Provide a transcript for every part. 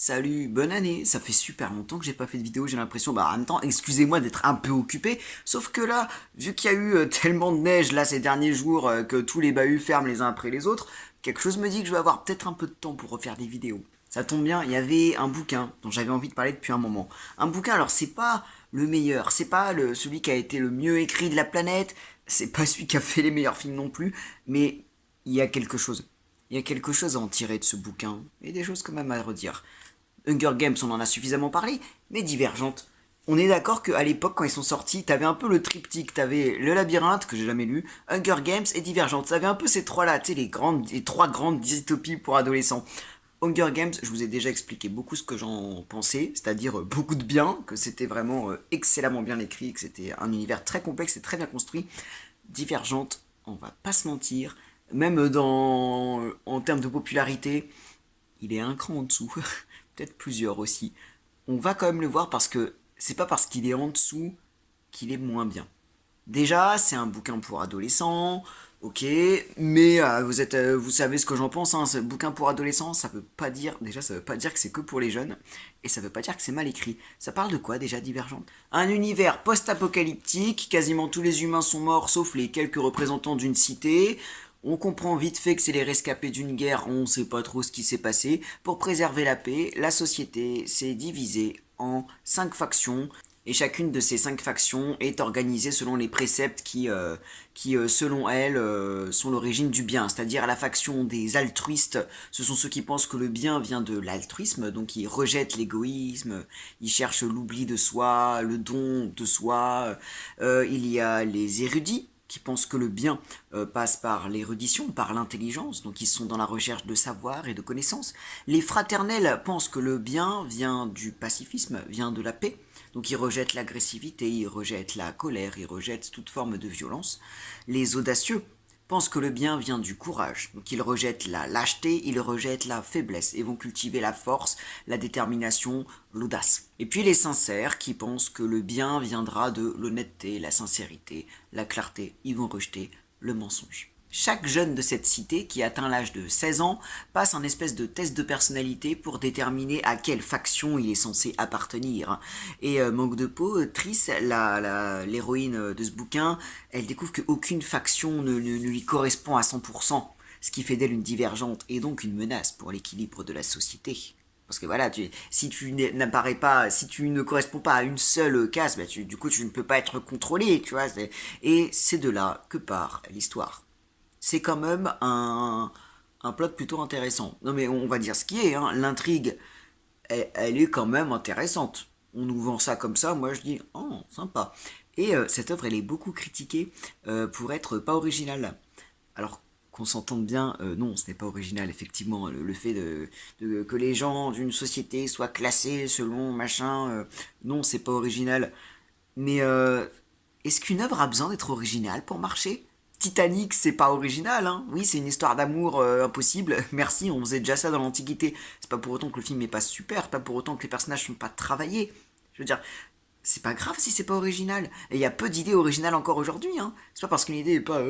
Salut, bonne année. Ça fait super longtemps que j'ai pas fait de vidéo, j'ai l'impression, en même temps, excusez-moi d'être un peu occupé, sauf que là, vu qu'il y a eu tellement de neige là ces derniers jours, que tous les bahuts ferment les uns après les autres, quelque chose me dit que je vais avoir peut-être un peu de temps pour refaire des vidéos. Ça tombe bien, il y avait un bouquin dont j'avais envie de parler depuis un moment. Un bouquin, alors c'est pas le meilleur, c'est pas celui qui a été le mieux écrit de la planète, c'est pas celui qui a fait les meilleurs films non plus, mais il y a quelque chose. Il y a quelque chose à en tirer de ce bouquin, et des choses quand même à redire. Hunger Games, on en a suffisamment parlé, mais Divergente. On est d'accord qu'à l'époque, quand ils sont sortis, t'avais un peu le triptyque, t'avais le labyrinthe, que j'ai jamais lu, Hunger Games et Divergente. T'avais un peu ces trois-là, tu sais, les trois grandes dystopies pour adolescents. Hunger Games, je vous ai déjà expliqué beaucoup ce que j'en pensais, c'est-à-dire beaucoup de bien, que c'était vraiment excellemment bien écrit, que c'était un univers très complexe et très bien construit. Divergente, on va pas se mentir, même en termes de popularité, il est un cran en dessous, peut-être plusieurs aussi. On va quand même le voir parce que c'est pas parce qu'il est en dessous qu'il est moins bien. Déjà, c'est un bouquin pour adolescents, ok, mais vous savez ce que j'en pense, hein, ce bouquin pour adolescents, ça veut pas dire, déjà, ça veut pas dire que c'est que pour les jeunes, et ça veut pas dire que c'est mal écrit. Ça parle de quoi déjà, Divergente? Un univers post-apocalyptique, quasiment tous les humains sont morts sauf les quelques représentants d'une cité. On comprend vite fait que c'est les rescapés d'une guerre, on sait pas trop ce qui s'est passé. Pour préserver la paix, la société s'est divisée en 5 factions, et chacune de ces 5 factions est organisée selon les préceptes qui selon elles, sont l'origine du bien. C'est-à-dire la faction des altruistes, ce sont ceux qui pensent que le bien vient de l'altruisme, donc ils rejettent l'égoïsme, ils cherchent l'oubli de soi, le don de soi. Il y a les érudits, qui pensent que le bien passe par l'érudition, par l'intelligence, donc ils sont dans la recherche de savoir et de connaissances. Les fraternels pensent que le bien vient du pacifisme, vient de la paix, donc ils rejettent l'agressivité, ils rejettent la colère, ils rejettent toute forme de violence. Les audacieux pensent que le bien vient du courage, donc ils rejettent la lâcheté, ils rejettent la faiblesse et vont cultiver la force, la détermination, l'audace. Et puis les sincères qui pensent que le bien viendra de l'honnêteté, la sincérité, la clarté, ils vont rejeter le mensonge. Chaque jeune de cette cité qui atteint l'âge de 16 ans passe un espèce de test de personnalité pour déterminer à quelle faction il est censé appartenir. Et manque de peau, Triss, l'héroïne de ce bouquin, elle découvre qu'aucune faction ne lui correspond à 100%, ce qui fait d'elle une divergente et donc une menace pour l'équilibre de la société. Parce que voilà, si tu n'apparais pas, si tu ne corresponds pas à une seule case, du coup tu ne peux pas être contrôlé, tu vois. Et c'est de là que part l'histoire. C'est quand même un plot plutôt intéressant. Non mais on va dire ce qui est, hein. L'intrigue, elle est quand même intéressante. On nous vend ça comme ça, moi je dis, oh, sympa. Et cette œuvre, elle est beaucoup critiquée pour être pas originale. Alors qu'on s'entende bien, non, ce n'est pas original, effectivement. Le fait que les gens d'une société soient classés selon machin, non, c'est pas original. Mais est-ce qu'une œuvre a besoin d'être originale pour marcher? Titanic, c'est pas original, hein. Oui, c'est une histoire d'amour impossible. Merci, on faisait déjà ça dans l'Antiquité. C'est pas pour autant que le film est pas super, c'est pas pour autant que les personnages sont pas travaillés. Je veux dire, c'est pas grave si c'est pas original. Et il y a peu d'idées originales encore aujourd'hui, hein. C'est pas parce qu'une idée est pas,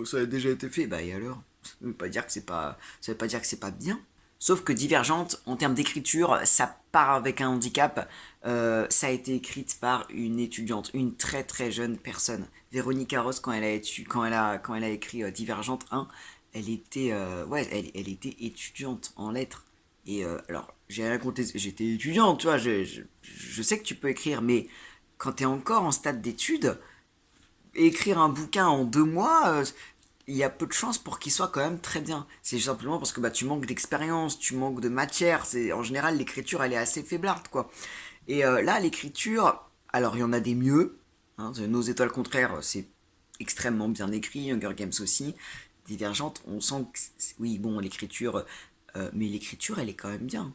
ça a déjà été fait, bah et alors? Ça veut pas dire que c'est pas, ça veut pas dire que c'est pas bien. Sauf que Divergente, en termes d'écriture, ça part avec un handicap. Ça a été écrite par une étudiante, une très très jeune personne. Véronique Arros, quand elle a écrit Divergente 1, elle était, elle était étudiante en lettres. Et alors, j'ai raconté, j'étais étudiant, tu vois, je sais que tu peux écrire, mais quand tu es encore en stade d'études, écrire un bouquin en 2 mois, il y a peu de chances pour qu'il soit quand même très bien. C'est simplement parce que tu manques d'expérience, tu manques de matière. En général, l'écriture, elle est assez faiblarde, quoi. Et là, l'écriture, alors il y en a des mieux. Hein, Nos étoiles contraires, c'est extrêmement bien écrit. Hunger Games aussi. Divergente, on sent que, oui, bon, l'écriture, mais l'écriture, elle est quand même bien.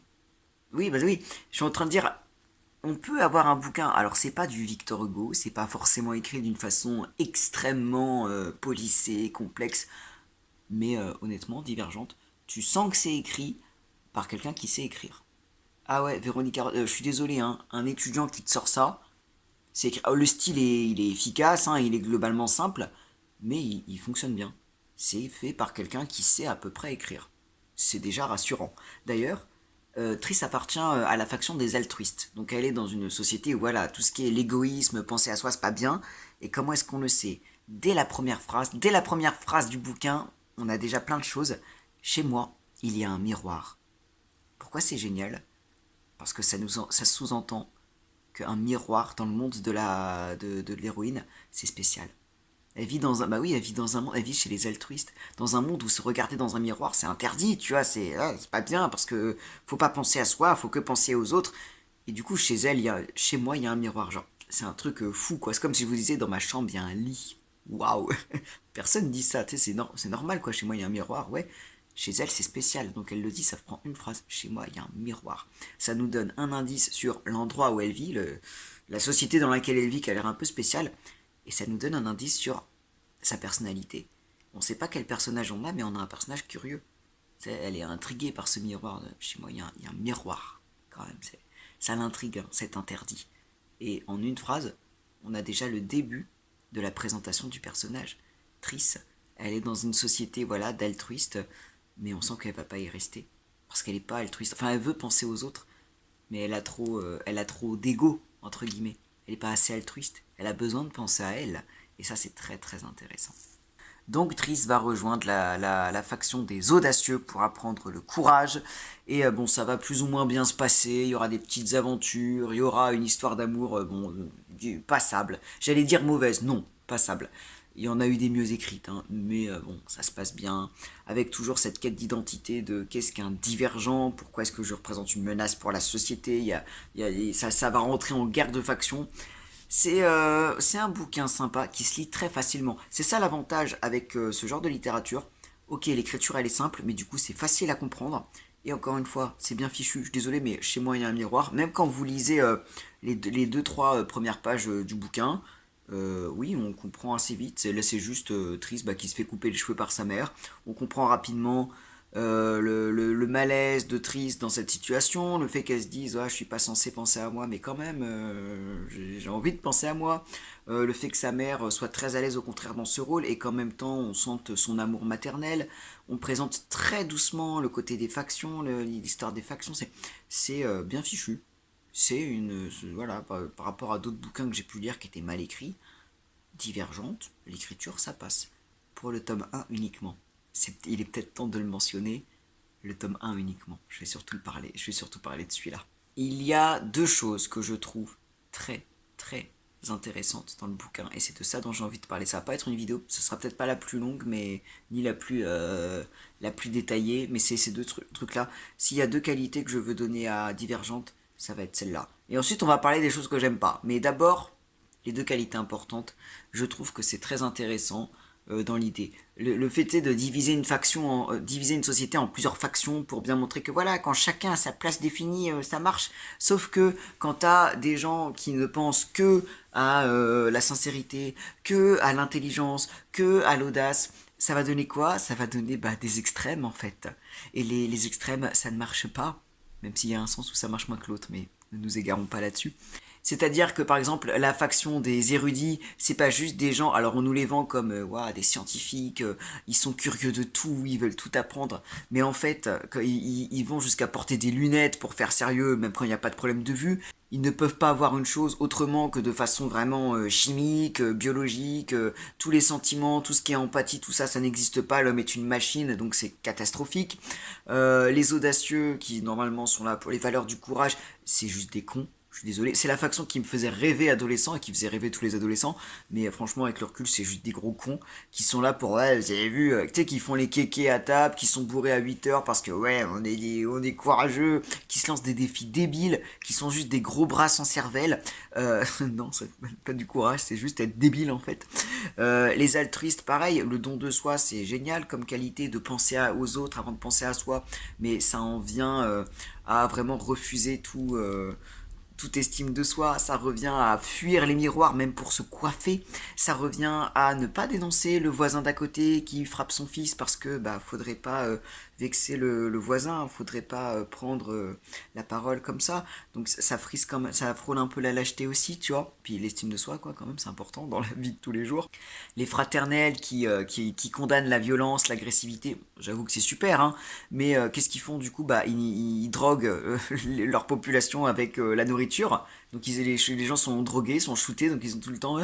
Oui, oui, je suis en train de dire, on peut avoir un bouquin, alors c'est pas du Victor Hugo, c'est pas forcément écrit d'une façon extrêmement polissée, complexe, mais honnêtement, Divergente, tu sens que c'est écrit par quelqu'un qui sait écrire. Ah ouais, Véronique, je suis désolé, hein, un étudiant qui te sort ça, c'est écrit. Le style il est efficace, hein, il est globalement simple, mais il fonctionne bien. C'est fait par quelqu'un qui sait à peu près écrire. C'est déjà rassurant. D'ailleurs, Triss appartient à la faction des altruistes. Donc elle est dans une société où voilà, tout ce qui est l'égoïsme, penser à soi, c'est pas bien. Et comment est-ce qu'on le sait? Dès la première phrase du bouquin, on a déjà plein de choses. Chez moi, il y a un miroir. Pourquoi c'est génial? Parce que ça sous-entend qu'un miroir dans le monde de l'héroïne, c'est spécial. Elle vit dans un, bah oui, elle vit dans un monde, elle vit chez les altruistes, dans un monde où se regarder dans un miroir, c'est interdit, tu vois, c'est pas bien parce que faut pas penser à soi, faut que penser aux autres. Et du coup, chez moi, il y a un miroir, genre, c'est un truc fou, quoi. C'est comme si je vous disais, dans ma chambre, il y a un lit. Waouh. Personne dit ça, tu sais, c'est normal, quoi. Chez moi, il y a un miroir, ouais. Chez elle, c'est spécial, donc elle le dit, ça prend une phrase. Chez moi, il y a un miroir. Ça nous donne un indice sur l'endroit où elle vit, la société dans laquelle elle vit, qui a l'air un peu spéciale, et ça nous donne un indice sur sa personnalité. On sait pas quel personnage on a, mais on a un personnage curieux. Elle est intriguée par ce miroir. Chez moi, il y a un miroir, quand même. Ça l'intrigue, hein, c'est interdit. Et en une phrase, on a déjà le début de la présentation du personnage. Triss, elle est dans une société voilà d'altruistes, mais on sent qu'elle va pas y rester. Parce qu'elle est pas altruiste. Enfin, elle veut penser aux autres, mais elle a trop d'ego, entre guillemets. Elle est pas assez altruiste. Elle a besoin de penser à elle. Et ça, c'est très très intéressant. Donc Triss va rejoindre la faction des audacieux pour apprendre le courage. Et bon, ça va plus ou moins bien se passer. Il y aura des petites aventures. Il y aura une histoire d'amour, passable. J'allais dire mauvaise, non, passable. Il y en a eu des mieux écrites, hein, mais bon, ça se passe bien. Avec toujours cette quête d'identité de qu'est-ce qu'un divergent, pourquoi est-ce que je représente une menace pour la société. Ça va rentrer en guerre de faction. C'est un bouquin sympa qui se lit très facilement. C'est ça l'avantage avec ce genre de littérature. Ok, l'écriture elle est simple, mais du coup c'est facile à comprendre. Et encore une fois, c'est bien fichu. Je suis désolé, mais chez moi il y a un miroir. Même quand vous lisez les deux, trois premières pages du bouquin, oui, on comprend assez vite. Là, c'est juste Triss qui se fait couper les cheveux par sa mère. On comprend rapidement le malaise de Triss dans cette situation, le fait qu'elle se dise ah, je suis pas censé penser à moi, mais quand même j'ai envie de penser à moi, le fait que sa mère soit très à l'aise au contraire dans ce rôle et qu'en même temps on sente son amour maternel. On présente très doucement le côté des factions, l'histoire des factions, c'est bien fichu. Voilà, par rapport à d'autres bouquins que j'ai pu lire qui étaient mal écrits, divergente, l'écriture ça passe. Pour le tome 1 uniquement. Il est peut-être temps de le mentionner, le tome 1 uniquement. Je vais surtout parler de celui-là. Il y a deux choses que je trouve très très intéressantes dans le bouquin, et c'est de ça dont j'ai envie de parler. Ça va pas être une vidéo, ce sera peut-être pas la plus longue, mais ni la plus détaillée, mais c'est ces deux trucs-là. S'il y a deux qualités que je veux donner à Divergente, ça va être celle-là. Et ensuite, on va parler des choses que j'aime pas. Mais d'abord, les deux qualités importantes, je trouve que c'est très intéressant dans l'idée. Le fait de diviser diviser une société en plusieurs factions pour bien montrer que voilà, quand chacun a sa place définie, ça marche. Sauf que quand t'as des gens qui ne pensent que à la sincérité, que à l'intelligence, que à l'audace, ça va donner quoi? Ça va donner des extrêmes en fait. Et les extrêmes, ça ne marche pas. Même s'il y a un sens où ça marche moins que l'autre, mais ne nous égarons pas là-dessus. C'est-à-dire que par exemple la faction des érudits, c'est pas juste des gens, alors on nous les vend comme des scientifiques, ils sont curieux de tout, ils veulent tout apprendre, mais en fait ils vont jusqu'à porter des lunettes pour faire sérieux, même quand il n'y a pas de problème de vue. Ils ne peuvent pas voir une chose autrement que de façon vraiment chimique, biologique, tous les sentiments, tout ce qui est empathie, tout ça, ça n'existe pas, l'homme est une machine, donc c'est catastrophique. Les audacieux, qui normalement sont là pour les valeurs du courage, c'est juste des cons. Je suis désolé, c'est la faction qui me faisait rêver adolescent et qui faisait rêver tous les adolescents, mais franchement avec le recul c'est juste des gros cons qui sont là pour, ouais vous avez vu, tu sais qui font les kékés à table, qui sont bourrés à 8 heures parce que ouais on est courageux, qui se lancent des défis débiles, qui sont juste des gros bras sans cervelle, non c'est pas du courage, c'est juste être débile en fait. Les altruistes pareil, le don de soi c'est génial comme qualité de penser aux autres avant de penser à soi, mais ça en vient à vraiment refuser toute estime de soi, ça revient à fuir les miroirs même pour se coiffer, ça revient à ne pas dénoncer le voisin d'à côté qui frappe son fils parce que faudrait pas vexer le voisin, faudrait pas prendre la parole comme ça. Donc ça frise comme ça frôle un peu la lâcheté aussi, tu vois. Puis l'estime de soi, quoi, quand même, c'est important dans la vie de tous les jours. Les fraternels qui condamnent la violence, l'agressivité, j'avoue que c'est super, hein. Mais qu'est-ce qu'ils font du coup? Bah ils droguent leur population avec la nourriture. Donc les gens sont drogués, sont shootés, donc ils sont tout le temps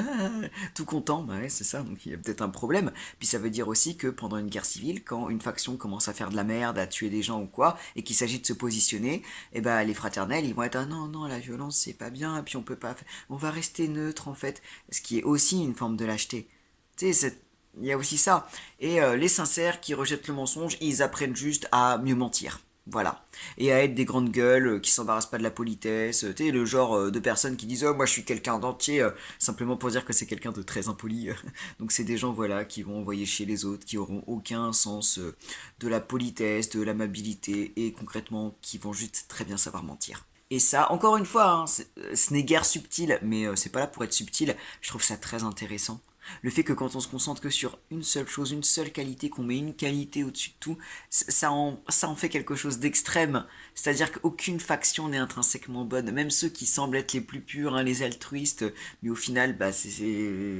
tout contents. Bah ouais, c'est ça, donc il y a peut-être un problème. Puis ça veut dire aussi que pendant une guerre civile, quand une faction commence à faire de la merde, à tuer des gens ou quoi, et qu'il s'agit de se positionner, et ben les fraternels, ils vont être ah non non la violence c'est pas bien, et puis on peut pas, on va rester neutre en fait, ce qui est aussi une forme de lâcheté. Tu sais, il y a aussi ça. Et les sincères qui rejettent le mensonge, ils apprennent juste à mieux mentir. Voilà. Et à être des grandes gueules qui s'embarrassent pas de la politesse. Tu sais, le genre de personnes qui disent oh, moi je suis quelqu'un d'entier, simplement pour dire que c'est quelqu'un de très impoli. Donc c'est des gens, voilà, qui vont envoyer chez les autres, qui auront aucun sens de la politesse, de l'amabilité, et concrètement, qui vont juste très bien savoir mentir. Et ça, encore une fois, hein, ce n'est guère subtil, mais c'est pas là pour être subtil. Je trouve ça très intéressant. Le fait que quand on se concentre que sur une seule chose, une seule qualité, qu'on met une qualité au-dessus de tout, ça en fait quelque chose d'extrême. C'est-à-dire qu'aucune faction n'est intrinsèquement bonne. Même ceux qui semblent être les plus purs, hein, les altruistes, mais au final, bah,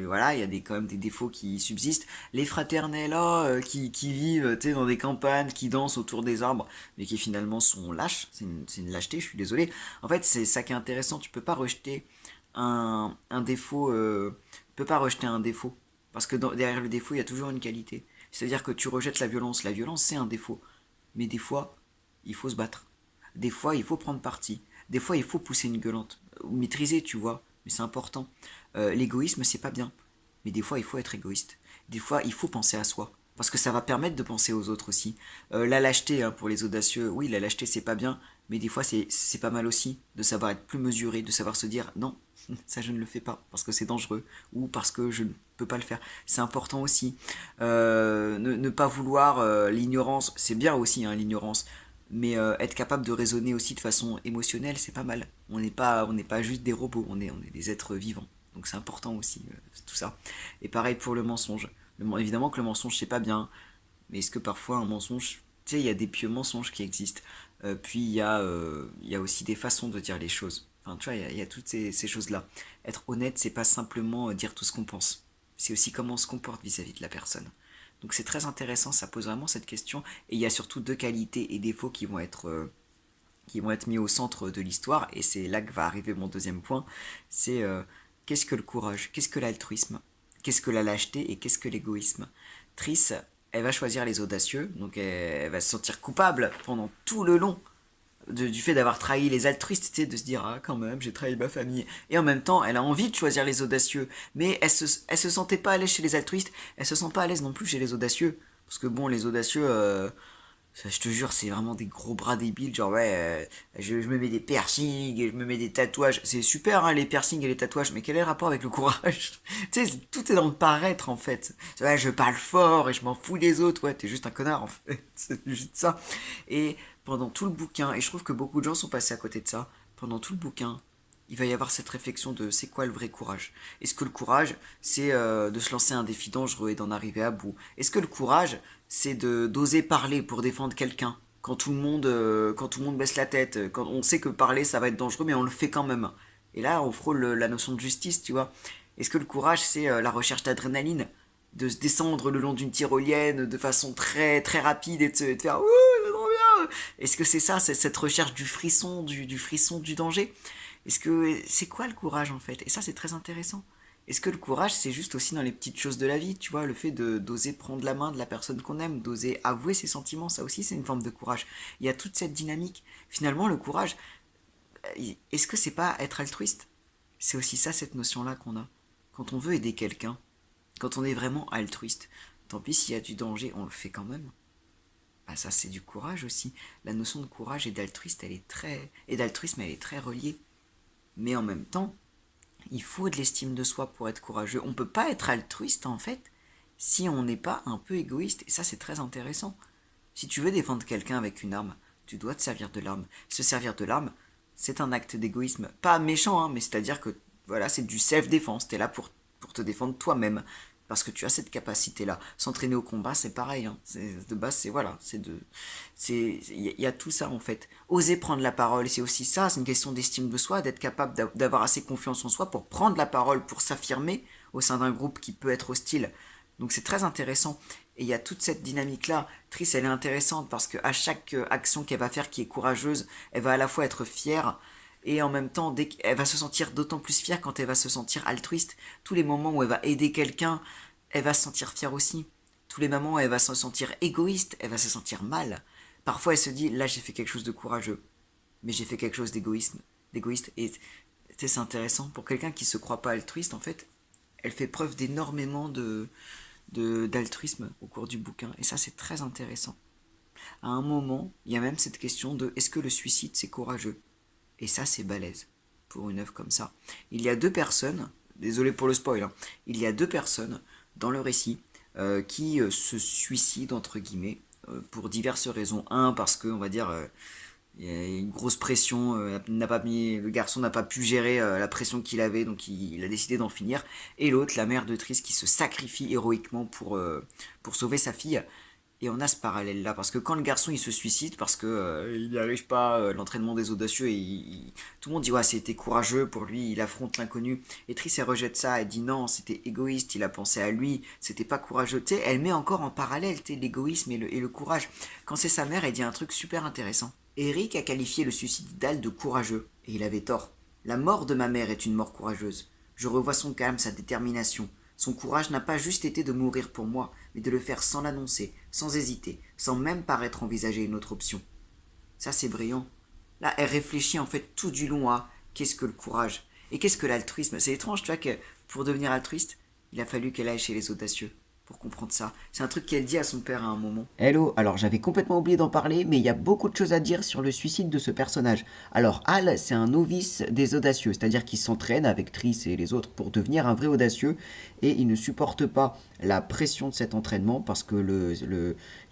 voilà, il y a quand même des défauts qui subsistent. Les fraternels, qui vivent, tu sais, dans des campagnes, qui dansent autour des arbres, mais qui finalement sont lâches. C'est une lâcheté, je suis désolé. En fait, c'est ça qui est intéressant. Tu peux pas rejeter un défaut. Tu peux pas rejeter un défaut. Parce que derrière le défaut, il y a toujours une qualité. C'est-à-dire que tu rejettes la violence. La violence, c'est un défaut. Mais des fois, il faut se battre. Des fois, il faut prendre parti. Des fois, il faut pousser une gueulante. Maîtriser, tu vois. Mais c'est important. L'égoïsme, c'est pas bien. Mais des fois, il faut être égoïste. Des fois, il faut penser à soi. Parce que ça va permettre de penser aux autres aussi. La lâcheté, hein, pour les audacieux, oui, la lâcheté, c'est pas bien. Mais des fois, c'est pas mal aussi de savoir être plus mesuré, de savoir se dire non, ça je ne le fais pas parce que c'est dangereux ou parce que je ne peux pas le faire. C'est important aussi. Ne pas vouloir l'ignorance, c'est bien aussi, hein, l'ignorance. Mais être capable de raisonner aussi de façon émotionnelle, c'est pas mal. On n'est pas juste des robots, on est des êtres vivants. Donc c'est important aussi, tout ça. Et pareil pour le mensonge. Évidemment que le mensonge, c'est pas bien. Mais est-ce que parfois un mensonge, tu sais, il y a des pieux mensonges qui existent. Puis il y a aussi des façons de dire les choses. Enfin, tu vois, il y a toutes ces choses-là. Être honnête, c'est pas simplement dire tout ce qu'on pense. C'est aussi comment on se comporte vis-à-vis de la personne. Donc c'est très intéressant, ça pose vraiment cette question. Et il y a surtout deux qualités et défauts qui vont être mis au centre de l'histoire. Et c'est là que va arriver mon deuxième point. C'est qu'est-ce que le courage? Qu'est-ce que l'altruisme? Qu'est-ce que la lâcheté? Et qu'est-ce que l'égoïsme? Triss, elle va choisir les audacieux, donc elle va se sentir coupable pendant tout le long du fait d'avoir trahi les altruistes, tu sais, de se dire ah quand même j'ai trahi ma famille. Et en même temps, elle a envie de choisir les audacieux, mais elle se sentait pas à l'aise chez les altruistes, elle se sent pas à l'aise non plus chez les audacieux, parce que bon les audacieux, ça, je te jure, c'est vraiment des gros bras débiles. Genre, ouais, je me mets des piercings et je me mets des tatouages. C'est super, hein, les piercings et les tatouages, mais quel est le rapport avec le courage? Tu sais, tout est dans le paraître, en fait. Ouais, je parle fort et je m'en fous des autres. Ouais, t'es juste un connard, en fait. C'est juste ça. Et pendant tout le bouquin, et je trouve que beaucoup de gens sont passés à côté de ça, pendant tout le bouquin, il va y avoir cette réflexion de c'est quoi le vrai courage? Est-ce que le courage, c'est de se lancer un défi dangereux et d'en arriver à bout? Est-ce que le courage, c'est de d'oser parler pour défendre quelqu'un quand tout le monde baisse la tête, quand on sait que parler ça va être dangereux, mais on le fait quand même? Et là, on frôle la notion de justice, tu vois. Est-ce que le courage, c'est la recherche d'adrénaline? De se descendre le long d'une tyrolienne de façon très très rapide et de faire ouh, c'est trop bien. Est-ce que c'est ça, c'est cette recherche du frisson, du frisson du danger? C'est quoi le courage en fait? Et ça c'est très intéressant. Est-ce que le courage c'est juste aussi dans les petites choses de la vie, tu vois, le fait de d'oser prendre la main de la personne qu'on aime, d'oser avouer ses sentiments, ça aussi c'est une forme de courage. Il y a toute cette dynamique. Finalement le courage, est-ce que c'est pas être altruiste? C'est aussi ça cette notion-là qu'on a. Quand on veut aider quelqu'un, quand on est vraiment altruiste, tant pis s'il y a du danger, on le fait quand même. Bah ça c'est du courage aussi. La notion de courage et d'altruisme elle est très reliée. Mais en même temps, il faut de l'estime de soi pour être courageux. On ne peut pas être altruiste en fait si on n'est pas un peu égoïste. Et ça c'est très intéressant. Si tu veux défendre quelqu'un avec une arme, tu dois te servir de l'arme. Se servir de l'arme, c'est un acte d'égoïsme. Pas méchant, hein, mais c'est-à-dire que voilà, c'est du self-défense. T'es là pour te défendre toi-même. parce que tu as cette capacité-là. S'entraîner au combat, c'est pareil, hein. De base, c'est voilà, il y a tout ça en fait. Oser prendre la parole, c'est aussi ça, c'est une question d'estime de soi, d'être capable d'avoir assez confiance en soi pour prendre la parole, pour s'affirmer au sein d'un groupe qui peut être hostile. Donc c'est très intéressant. Et il y a toute cette dynamique-là. Triss, elle est intéressante parce qu'à chaque action qu'elle va faire qui est courageuse, elle va à la fois être fière et en même temps, elle va se sentir d'autant plus fière quand elle va se sentir altruiste. Tous les moments où elle va aider quelqu'un, elle va se sentir fière aussi. Tous les moments où elle va se sentir égoïste, elle va se sentir mal. Parfois, elle se dit, là, j'ai fait quelque chose de courageux, mais j'ai fait quelque chose d'égoïste. Et c'est intéressant. Pour quelqu'un qui se croit pas altruiste, en fait, elle fait preuve d'énormément d'altruisme au cours du bouquin. Et ça, c'est très intéressant. À un moment, il y a même cette question de est-ce que le suicide, c'est courageux? Et ça, c'est balèze pour une œuvre comme ça. Il y a deux personnes, désolé pour le spoil, hein, il y a deux personnes dans le récit qui se suicident, entre guillemets, pour diverses raisons. Un, parce que, on va dire, il y a une grosse pression, le garçon n'a pas pu gérer la pression qu'il avait, donc il a décidé d'en finir. Et l'autre, la mère de Triss, qui se sacrifie héroïquement pour sauver sa fille. Et on a ce parallèle là, parce que quand le garçon il se suicide, parce que il n'y arrive pas l'entraînement des audacieux, et tout le monde dit ouais c'était courageux pour lui, il affronte l'inconnu. Et Triss elle rejette ça, elle dit non c'était égoïste, il a pensé à lui, c'était pas courageux. Tu sais, elle met encore en parallèle l'égoïsme et le courage. Quand c'est sa mère, elle dit un truc super intéressant. Eric a qualifié le suicide d'Al de courageux, et il avait tort. La mort de ma mère est une mort courageuse. Je revois son calme, sa détermination. Son courage n'a pas juste été de mourir pour moi, mais de le faire sans l'annoncer, sans hésiter, sans même paraître envisager une autre option. Ça, c'est brillant. Là, elle réfléchit en fait tout du long à qu'est-ce que le courage et qu'est-ce que l'altruisme. C'est étrange, tu vois, que pour devenir altruiste, il a fallu qu'elle aille chez les audacieux pour comprendre ça. C'est un truc qu'elle dit à son père à un moment. Hello, alors j'avais complètement oublié d'en parler, mais il y a beaucoup de choses à dire sur le suicide de ce personnage. Alors Hal, c'est un novice des audacieux, c'est-à-dire qu'il s'entraîne avec Triss et les autres pour devenir un vrai audacieux, et il ne supporte pas la pression de cet entraînement parce que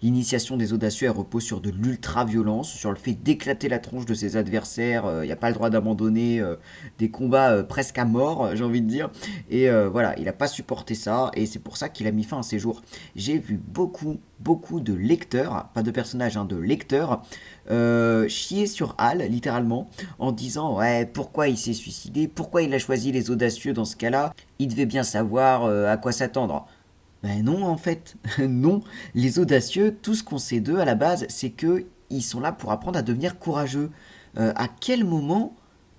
l'initiation des audacieux elle repose sur de l'ultra-violence, sur le fait d'éclater la tronche de ses adversaires, il n'y a pas le droit d'abandonner des combats presque à mort, j'ai envie de dire, et voilà, il n'a pas supporté ça, et c'est pour ça qu'il a mis fin à ses jours. J'ai vu beaucoup de lecteurs, pas de personnages, hein, de lecteurs, chier sur Hal, littéralement, en disant ouais, pourquoi il s'est suicidé, pourquoi il a choisi les audacieux dans ce cas-là, il devait bien savoir à quoi s'attendre. Ben non, en fait, non. Les audacieux, tout ce qu'on sait d'eux à la base, c'est que ils sont là pour apprendre à devenir courageux. À quel moment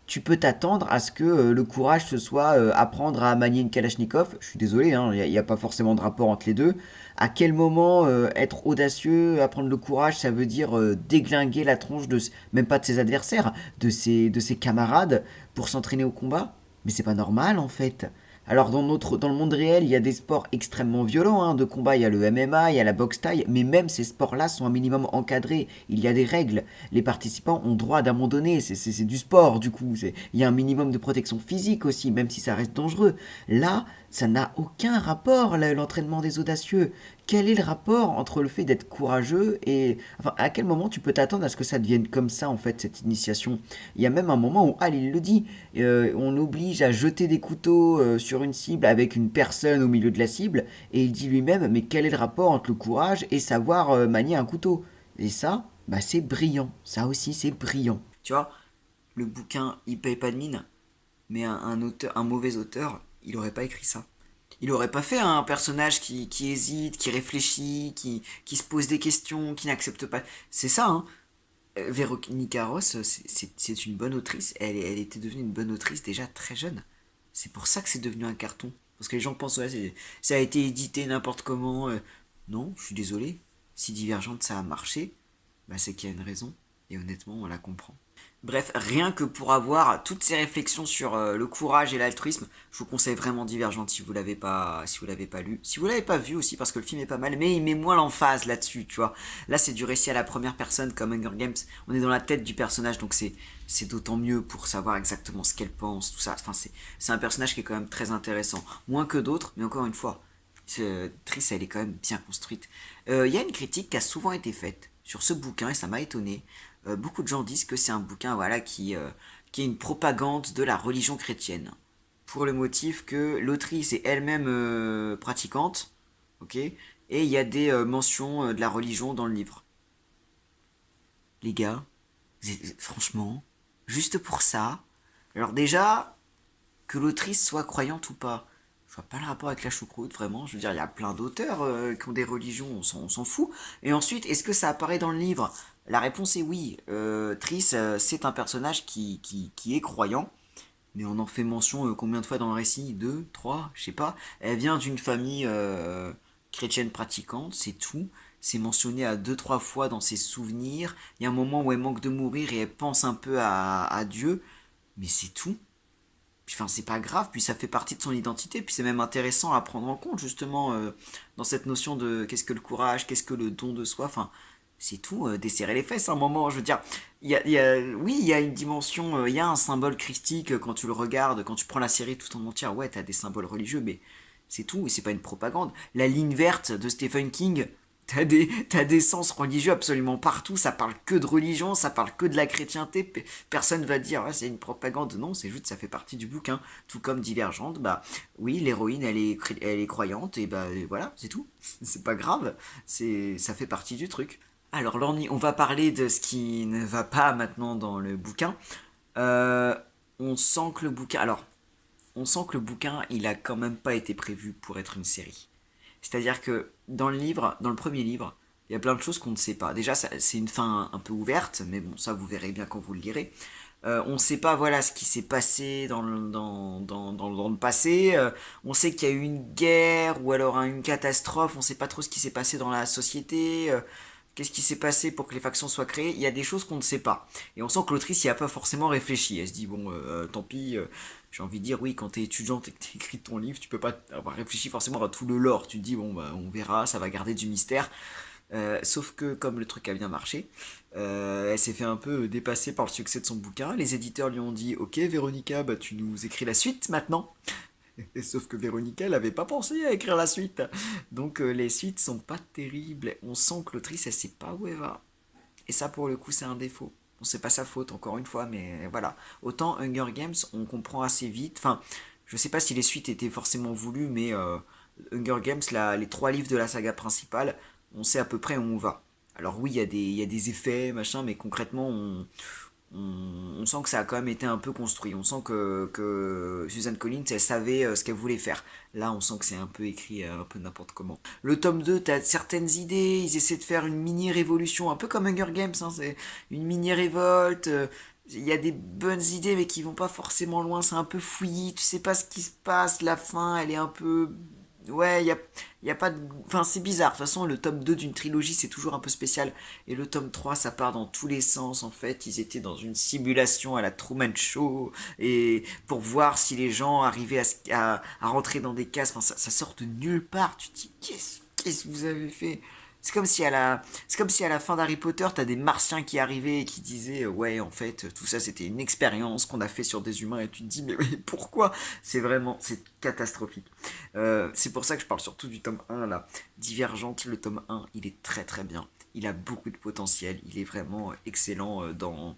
tu peux t'attendre à ce que le courage ce soit apprendre à manier une Kalachnikov? Je suis désolé, il hein, n'y a pas forcément de rapport entre les deux. À quel moment être audacieux, apprendre le courage, ça veut dire déglinguer la tronche même pas de ses adversaires, de ses camarades pour s'entraîner au combat? Mais c'est pas normal en fait. Alors dans le monde réel, il y a des sports extrêmement violents hein, de combat, il y a le MMA, il y a la boxe thaï, mais même ces sports-là sont un minimum encadrés, il y a des règles, les participants ont droit d'abandonner, c'est du sport du coup, il y a un minimum de protection physique aussi, même si ça reste dangereux. Là, ça n'a aucun rapport l'entraînement des audacieux. Quel est le rapport entre le fait d'être courageux et... Enfin, à quel moment tu peux t'attendre à ce que ça devienne comme ça, en fait, cette initiation? Il y a même un moment où Hal, il le dit, on oblige à jeter des couteaux sur une cible avec une personne au milieu de la cible, et il dit lui-même, mais quel est le rapport entre le courage et savoir manier un couteau? Et ça, bah c'est brillant. Ça aussi, c'est brillant. Tu vois, le bouquin, il paye pas de mine, mais un mauvais auteur, il aurait pas écrit ça. Il aurait pas fait un personnage qui hésite, qui réfléchit, qui se pose des questions, qui n'accepte pas. C'est ça, hein. Véronica Ross, c'est une bonne autrice. Elle était devenue une bonne autrice déjà très jeune. C'est pour ça que c'est devenu un carton. Parce que les gens pensent, ouais, ça a été édité n'importe comment. Non, je suis désolé. Si Divergente ça a marché, bah c'est qu'il y a une raison. Et honnêtement, on la comprend. Bref, rien que pour avoir toutes ces réflexions sur le courage et l'altruisme, je vous conseille vraiment Divergente si vous l'avez pas lu. Si vous l'avez pas vu aussi, parce que le film est pas mal, mais il met moins l'emphase là-dessus, tu vois. Là, c'est du récit à la première personne comme Hunger Games. On est dans la tête du personnage, donc c'est d'autant mieux pour savoir exactement ce qu'elle pense, tout ça. Enfin, c'est un personnage qui est quand même très intéressant. Moins que d'autres, mais encore une fois, Triss, elle est quand même bien construite. Il y a une critique qui a souvent été faite sur ce bouquin, et ça m'a étonné. Beaucoup de gens disent que c'est un bouquin voilà, qui est une propagande de la religion chrétienne. pour le motif que l'autrice est elle-même pratiquante, ok, et il y a des mentions de la religion dans le livre. Les gars, franchement, juste pour ça, alors déjà, que l'autrice soit croyante ou pas, je vois pas le rapport avec la choucroute, vraiment. Je veux dire, il y a plein d'auteurs qui ont des religions, on s'en fout. Et ensuite, est-ce que ça apparaît dans le livre? La réponse est oui. Triss, c'est un personnage qui est croyant, mais on en fait mention combien de fois dans le récit? Deux, trois, je sais pas. Elle vient d'une famille chrétienne pratiquante, c'est tout. C'est mentionné à deux, trois fois dans ses souvenirs. Il y a un moment où elle manque de mourir et elle pense un peu à Dieu, mais c'est tout. Enfin, c'est pas grave, puis ça fait partie de son identité, puis c'est même intéressant à prendre en compte justement dans cette notion de qu'est-ce que le courage, qu'est-ce que le don de soi, enfin c'est tout, desserrer les fesses à un moment, je veux dire, oui il y a une dimension, il y a un symbole christique quand tu le regardes, quand tu prends la série tout en entière, ouais t'as des symboles religieux, mais c'est tout, et c'est pas une propagande. La ligne verte de Stephen King, t'as des sens religieux absolument partout, ça parle que de religion, ça parle que de la chrétienté, personne va dire ouais, c'est une propagande, non, c'est juste ça fait partie du bouquin, tout comme Divergente, bah oui, l'héroïne elle est croyante, et bah voilà, c'est tout, c'est pas grave, ça fait partie du truc. Alors Lorny, on va parler de ce qui ne va pas maintenant dans le bouquin. Euh, on sent que le bouquin, alors on sent que le bouquin il a quand même pas été prévu pour être une série. C'est-à-dire que dans le livre, dans le premier livre, il y a plein de choses qu'on ne sait pas. Déjà, c'est une fin un peu ouverte, mais bon, ça vous verrez bien quand vous le lirez. On ne sait pas voilà ce qui s'est passé dans le passé. On sait qu'il y a eu une guerre ou alors une catastrophe. On ne sait pas trop ce qui s'est passé dans la société. Qu'est-ce qui s'est passé pour que les factions soient créées? Il y a des choses qu'on ne sait pas. Et on sent que l'autrice n'y a pas forcément réfléchi. Elle se dit, bon, tant pis, j'ai envie de dire, oui, quand t'es étudiante et que t'écris ton livre, tu peux pas avoir réfléchi forcément à tout le lore. Tu te dis, bon, bah, on verra, ça va garder du mystère. Sauf que comme le truc a bien marché, elle s'est fait un peu dépasser par le succès de son bouquin. Les éditeurs lui ont dit, ok, Véronica, bah, tu nous écris la suite maintenant. Et sauf que Véronica, elle avait pas pensé à écrire la suite. Donc les suites sont pas terribles. On sent que l'autrice, elle sait pas où elle va. Et ça, pour le coup, c'est un défaut. Bon, c'est pas sa faute, encore une fois, mais voilà. Autant Hunger Games, on comprend assez vite. Enfin, je sais pas si les suites étaient forcément voulues, mais Hunger Games, les trois livres de la saga principale, on sait à peu près où on va. Alors oui, il y a des effets, machin, mais concrètement, on sent que ça a quand même été un peu construit. On sent que Suzanne Collins, elle savait ce qu'elle voulait faire. Là, on sent que c'est un peu écrit un peu n'importe comment. Le tome 2, t'as certaines idées, ils essaient de faire une mini-révolution, un peu comme Hunger Games, hein, c'est une mini-révolte. Il y a des bonnes idées, mais qui vont pas forcément loin, c'est un peu fouillis, tu sais pas ce qui se passe, la fin, elle est un peu... Ouais, y a pas de... Enfin, c'est bizarre. De toute façon, le tome 2 d'une trilogie, c'est toujours un peu spécial. Et le tome 3 ça part dans tous les sens. En fait, ils étaient dans une simulation à la Truman Show. Et pour voir si les gens arrivaient à rentrer dans des cases. Enfin, ça sort de nulle part. Tu te dis, qu'est-ce que vous avez fait? C'est comme si à la fin d'Harry Potter, t'as des martiens qui arrivaient et qui disaient ouais, en fait, tout ça c'était une expérience qu'on a fait sur des humains et tu te dis mais pourquoi? C'est catastrophique. C'est pour ça que je parle surtout du tome un là. Divergente, le tome un il est très très bien. Il a beaucoup de potentiel, il est vraiment excellent dans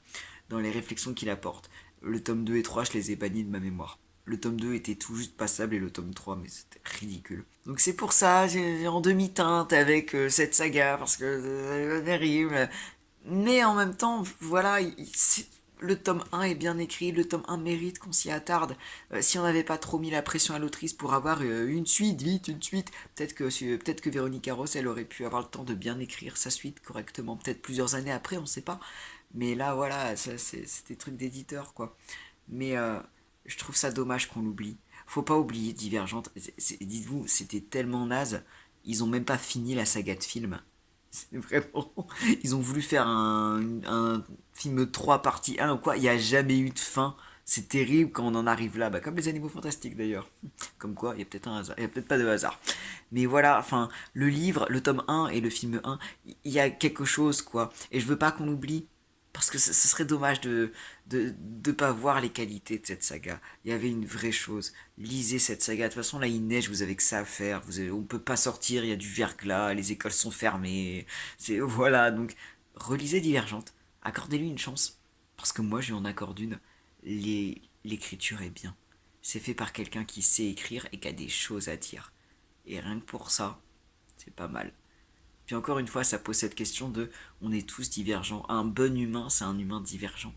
les réflexions qu'il apporte. Le tome 2 et 3 je les ai bannis de ma mémoire. Le tome 2 était tout juste passable et le tome 3 mais c'était ridicule. Donc c'est pour ça, j'ai en demi-teinte avec cette saga, parce que c'est terrible. Mais en même temps, voilà, le tome un est bien écrit, le tome un mérite qu'on s'y attarde. Si on n'avait pas trop mis la pression à l'autrice pour avoir une suite, vite, une suite, peut-être que Véronique Ross, elle aurait pu avoir le temps de bien écrire sa suite correctement, peut-être plusieurs années après, on sait pas. Mais là, voilà, c'est des trucs d'éditeur, quoi. Mais je trouve ça dommage qu'on l'oublie. Faut pas oublier Divergente. Dites-vous, c'était tellement naze. Ils ont même pas fini la saga de film. C'est vraiment. Ils ont voulu faire un film 3 partie 1 ou quoi. Il n'y a jamais eu de fin. C'est terrible quand on en arrive là. Bah, comme les animaux fantastiques d'ailleurs. Comme quoi, il y a peut-être un hasard. Il y a peut-être pas de hasard. Mais voilà, enfin, le livre, le tome un et le film un, il y a quelque chose quoi. Et je veux pas qu'on oublie. Parce que ce serait dommage de pas voir les qualités de cette saga. Il y avait une vraie chose. Lisez cette saga. De toute façon, là, il neige, vous avez que ça à faire. On peut pas sortir, il y a du verglas, les écoles sont fermées. Voilà, donc, relisez Divergente. Accordez-lui une chance. Parce que moi, je lui en accorde une. L'écriture est bien. c'est fait par quelqu'un qui sait écrire et qui a des choses à dire. Et rien que pour ça, c'est pas mal. Puis encore une fois, ça pose cette question de on est tous divergents. Un bon humain, c'est un humain divergent.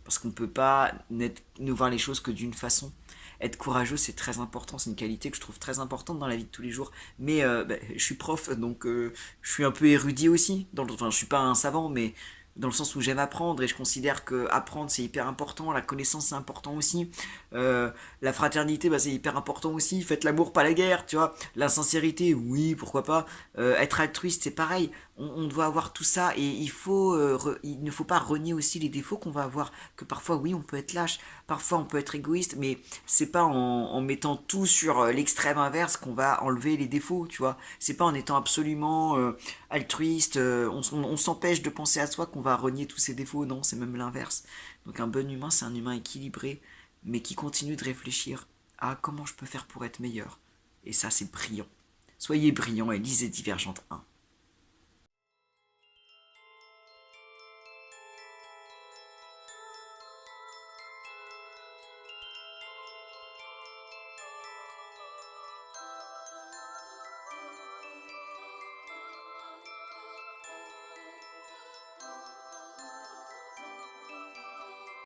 Parce qu'on ne peut pas ne voir les choses que d'une façon. Être courageux, c'est très important, c'est une qualité que je trouve très importante dans la vie de tous les jours. Mais je suis prof, donc je suis un peu érudit aussi. Enfin, je suis pas un savant, mais dans le sens où j'aime apprendre et je considère que apprendre c'est hyper important, la connaissance c'est important aussi, la fraternité bah, c'est hyper important aussi, faites l'amour pas la guerre, tu vois, la sincérité oui pourquoi pas, être altruiste c'est pareil, on doit avoir tout ça et il ne faut pas renier aussi les défauts qu'on va avoir, que parfois oui on peut être lâche, parfois on peut être égoïste, mais c'est pas en mettant tout sur l'extrême inverse qu'on va enlever les défauts, tu vois, c'est pas en étant absolument altruiste, on s'empêche de penser à soi qu'on va renier tous ses défauts, non, c'est même l'inverse. Donc un bon humain, c'est un humain équilibré, mais qui continue de réfléchir à comment je peux faire pour être meilleur. Et ça, c'est brillant. Soyez brillant et lisez Divergente 1.